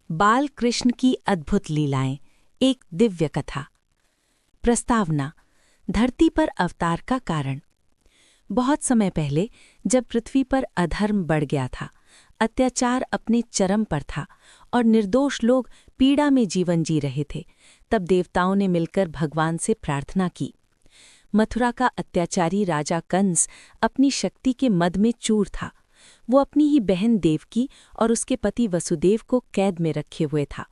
बाल कृष्ण की अद्भुत लीलाएं, एक दिव्य कथा। प्रस्तावना: धरती पर अवतार का कारण। बहुत समय पहले, जब पृथ्वी पर अधर्म बढ़ गया था, अत्याचार अपने चरम पर था और निर्दोष लोग पीड़ा में जीवन जी रहे थे, तब देवताओं ने मिलकर भगवान से प्रार्थना की। मथुरा का अत्याचारी राजा कंस अपनी शक्ति के मद में चूर था। वो अपनी ही बहन देवकी और उसके पति वसुदेव को कैद में रखे हुए था।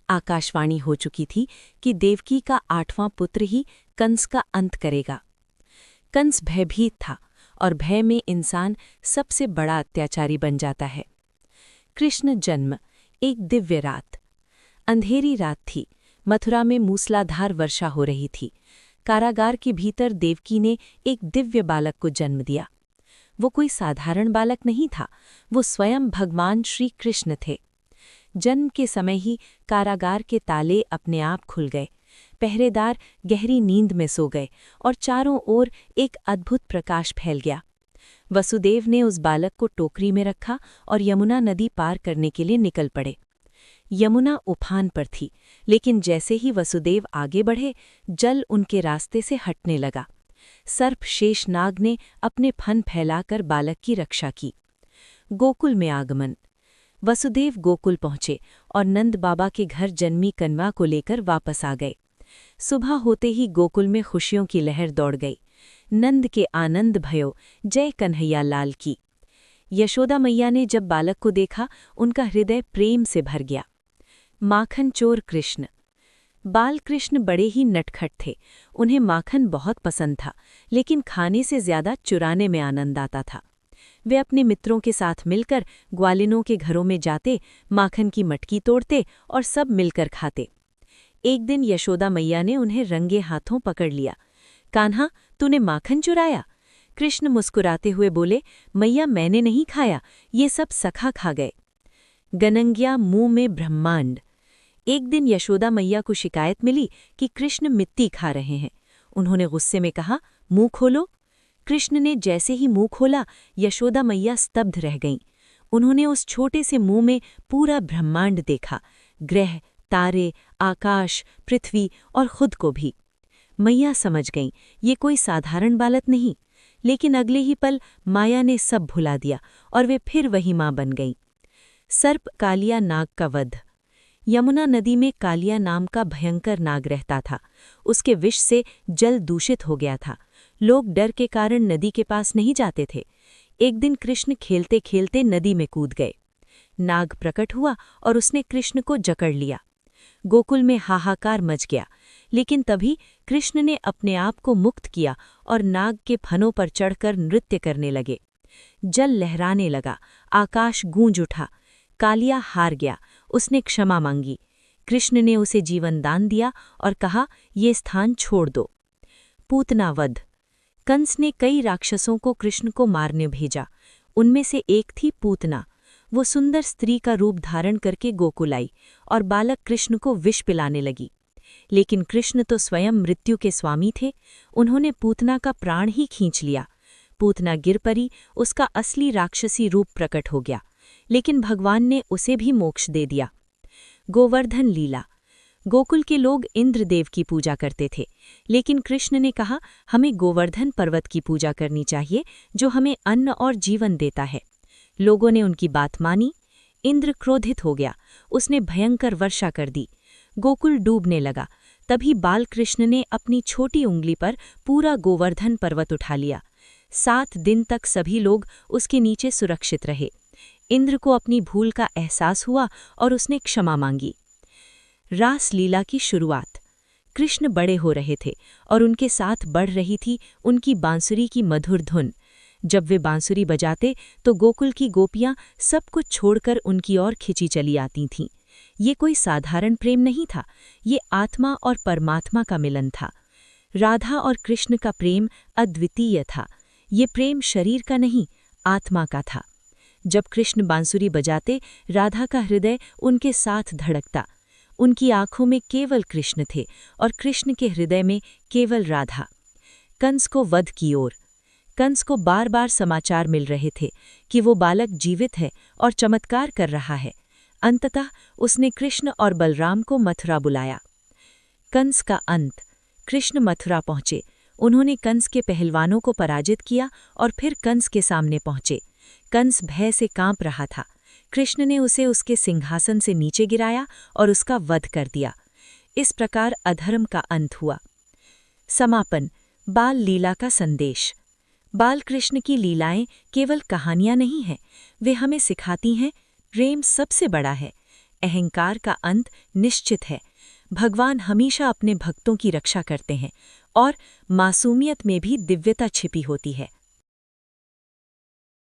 आकाशवाणी हो चुकी थी कि देवकी का 8वां पुत्र ही कंस का अंत करेगा। कंस भयभीत था और भय में इंसान सबसे बड़ा अत्याचारी बन जाता है। कृष्ण जन्म। एक दिव्य रात। अंधेरी रात थी। मथुरा में मूसलाधार वर्षा हो रही थी। कारागार के भीतर देवकी ने एक दिव्य बालक को जन्म दिया। वो कोई साधारण बालक नहीं था, वो स्वयं भगवान श्री कृष्ण थे। जन्म के समय ही कारागार के ताले अपने आप खुल गए। पहरेदार गहरी नींद में सो गए और चारों ओर एक अद्भुत प्रकाश फैल गया। वसुदेव ने उस बालक को टोकरी में रखा और यमुना नदी पार करने के लिए निकल पड़े। यमुना उफान पर थी, लेकिन जैसे ही वसुदेव आगे बढ़े, जल उनके रास्ते से हटने लगा। सर्प शेषनाग ने अपने फन फैलाकर बालक की रक्षा की। गोकुल में आगमन। वसुदेव गोकुल पहुंचे और नंद बाबा के घर जन्मी कन्वा को लेकर वापस आ गए। सुबह होते ही गोकुल में खुशियों की लहर दौड़ गई। नंद के आनंद भयो, जय कन्हैया लाल की। यशोदा मैया ने जब बालक को देखा, उनका हृदय प्रेम से भर गया। माखन चोर कृष्ण। बाल कृष्ण बड़े ही नटखट थे। उन्हें माखन बहुत पसंद था, लेकिन खाने से ज्यादा चुराने में आनंद आता था। वे अपने मित्रों के साथ मिलकर ग्वालिनों के घरों में जाते, माखन की मटकी तोड़ते और सब मिलकर खाते। एक दिन यशोदा मैया ने उन्हें रंगे हाथों पकड़ लिया। कान्हा, तूने माखन चुराया? कृष्ण मुस्कुराते हुए बोले, मैया मैंने नहीं खाया, ये सब सखा खा गए। गनंगिया मुंह में ब्रह्मांड। एक दिन यशोदा मैया को शिकायत मिली कि कृष्ण मिट्टी खा रहे हैं। उन्होंने गुस्से में कहा, मुंह खोलो। कृष्ण ने जैसे ही मुंह खोला, यशोदा मैया स्तब्ध रह गईं। उन्होंने उस छोटे से मुंह में पूरा ब्रह्मांड देखा, ग्रह, तारे, आकाश, पृथ्वी और खुद को भी। मैया समझ गईं, ये कोई साधारण बालक नहीं। लेकिन अगले ही पल माया ने सब भुला दिया और वे फिर वही मां बन गईं। सर्प कालिया नाग का वध। यमुना नदी में कालिया नाम का भयंकर नाग रहता था। उसके विष से जल दूषित हो गया था। लोग डर के कारण नदी के पास नहीं जाते थे। एक दिन कृष्ण खेलते खेलते नदी में कूद गए। नाग प्रकट हुआ और उसने कृष्ण को जकड़ लिया। गोकुल में हाहाकार मच गया, लेकिन तभी कृष्ण ने अपने आप को मुक्त किया और नाग के फनों पर चढ़कर नृत्य करने लगे। जल लहराने लगा, आकाश गूंज उठा। कालिया हार गया, उसने क्षमा मांगी। कृष्ण ने उसे जीवन दान दिया और कहा, ये स्थान छोड़ दो। पूतना वध। कंस ने कई राक्षसों को कृष्ण को मारने भेजा। उनमें से एक थी पूतना। वो सुंदर स्त्री का रूप धारण करके गोकुल आई और बालक कृष्ण को विष पिलाने लगी। लेकिन कृष्ण तो स्वयं मृत्यु के स्वामी थे। उन्होंने पूतना का प्राण ही खींच लिया। पूतना गिर पड़ी, उसका असली राक्षसी रूप प्रकट हो गया, लेकिन भगवान ने उसे भी मोक्ष दे दिया। गोवर्धन लीला। गोकुल के लोग इंद्रदेव की पूजा करते थे, लेकिन कृष्ण ने कहा, हमें गोवर्धन पर्वत की पूजा करनी चाहिए, जो हमें अन्न और जीवन देता है। लोगों ने उनकी बात मानी। इंद्र क्रोधित हो गया, उसने भयंकर वर्षा कर दी। गोकुल डूबने लगा। तभी बालकृष्ण ने अपनी छोटी उंगली पर पूरा गोवर्धन पर्वत उठा लिया। 7 दिन तक सभी लोग उसके नीचे सुरक्षित रहे। इंद्र को अपनी भूल का एहसास हुआ और उसने क्षमा मांगी। रास लीला की शुरुआत। कृष्ण बड़े हो रहे थे और उनके साथ बढ़ रही थी उनकी बांसुरी की मधुर धुन। जब वे बांसुरी बजाते तो गोकुल की गोपियां सब कुछ छोड़कर उनकी ओर खिंची चली आती थीं। ये कोई साधारण प्रेम नहीं था, ये आत्मा और परमात्मा का मिलन था। राधा और कृष्ण का प्रेम अद्वितीय था। ये प्रेम शरीर का नहीं, आत्मा का था। जब कृष्ण बांसुरी बजाते, राधा का हृदय उनके साथ धड़कता। उनकी आंखों में केवल कृष्ण थे और कृष्ण के हृदय में केवल राधा। कंस को वध की ओर। कंस को बार बार समाचार मिल रहे थे कि वो बालक जीवित है और चमत्कार कर रहा है। अंततः उसने कृष्ण और बलराम को मथुरा बुलाया। कंस का अंत। कृष्ण मथुरा पहुंचे। उन्होंने कंस के पहलवानों को पराजित किया और फिर कंस के सामने पहुंचे। कंस भय से कांप रहा था। कृष्ण ने उसे उसके सिंहासन से नीचे गिराया और उसका वध कर दिया। इस प्रकार अधर्म का अंत हुआ। समापन। बाल लीला का संदेश। बाल कृष्ण की लीलाएं केवल कहानियां नहीं हैं, वे हमें सिखाती हैं प्रेम सबसे बड़ा है, अहंकार का अंत निश्चित है, भगवान हमेशा अपने भक्तों की रक्षा करते हैं और मासूमियत में भी दिव्यता छिपी होती है।